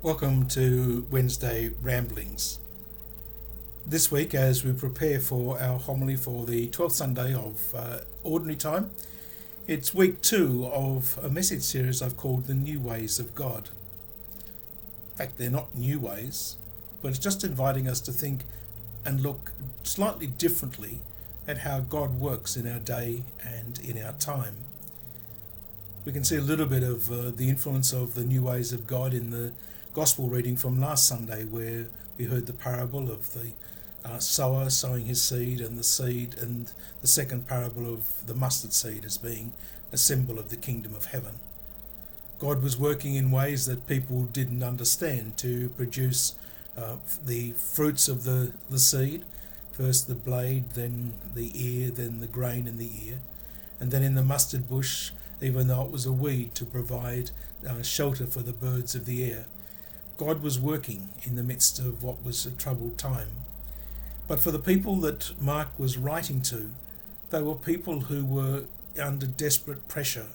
Welcome to Wednesday Ramblings. This week, as we prepare for our homily for the 12th Sunday of Ordinary Time, it's week 2 of a message series I've called The New Ways of God. In fact, they're not new ways, but it's just inviting us to think and look slightly differently at how God works in our day and in our time. We can see a little bit of the influence of the new ways of God in the Gospel reading from last Sunday, where we heard the parable of the sower sowing his seed, and the second parable of the mustard seed as being a symbol of the kingdom of heaven. God was working in ways that people didn't understand to produce the fruits of the seed, first the blade, then the ear, then the grain in the ear, and then in the mustard bush, even though it was a weed, to provide shelter for the birds of the air. God was working in the midst of what was a troubled time. But for the people that Mark was writing to, they were people who were under desperate pressure,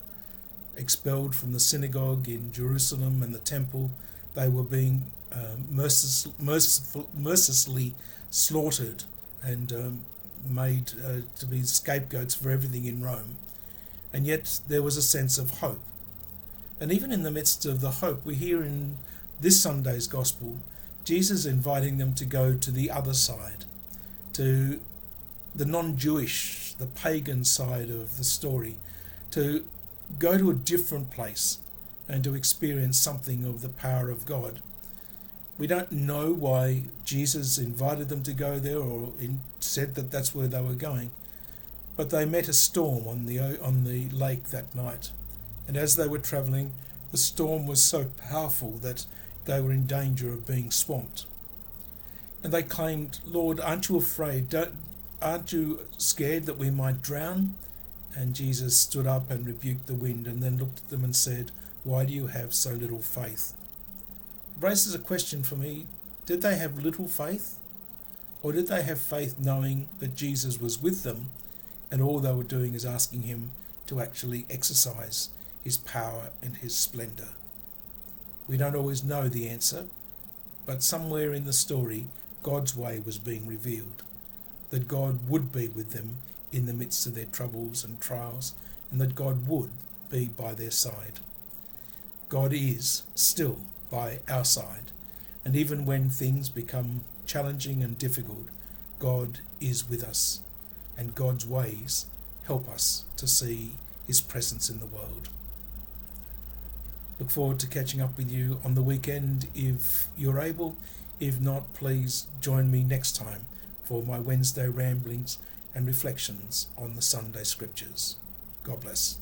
expelled from the synagogue in Jerusalem and the temple. They were being mercilessly slaughtered and made to be scapegoats for everything in Rome. And yet there was a sense of hope. And even in the midst of the hope, we hear in this Sunday's Gospel Jesus inviting them to go to the other side, to the non-Jewish, the pagan side of the story, to go to a different place and to experience something of the power of God. We don't know why Jesus invited them to go there or said that that's where they were going, but they met a storm on the lake that night, and as they were travelling, the storm was so powerful that they were in danger of being swamped. And they claimed, "Lord, aren't you afraid? Aren't you scared that we might drown?" And Jesus stood up and rebuked the wind, and then looked at them and said, "Why do you have so little faith?" It raises a question for me. Did they have little faith? Or did they have faith knowing that Jesus was with them, and all they were doing is asking him to actually exercise his power and his splendour? We don't always know the answer, but somewhere in the story, God's way was being revealed, that God would be with them in the midst of their troubles and trials, and that God would be by their side. God is still by our side, and even when things become challenging and difficult, God is with us, and God's ways help us to see his presence in the world. Look forward to catching up with you on the weekend if you're able. If not, please join me next time for my Wednesday ramblings and reflections on the Sunday scriptures. God bless.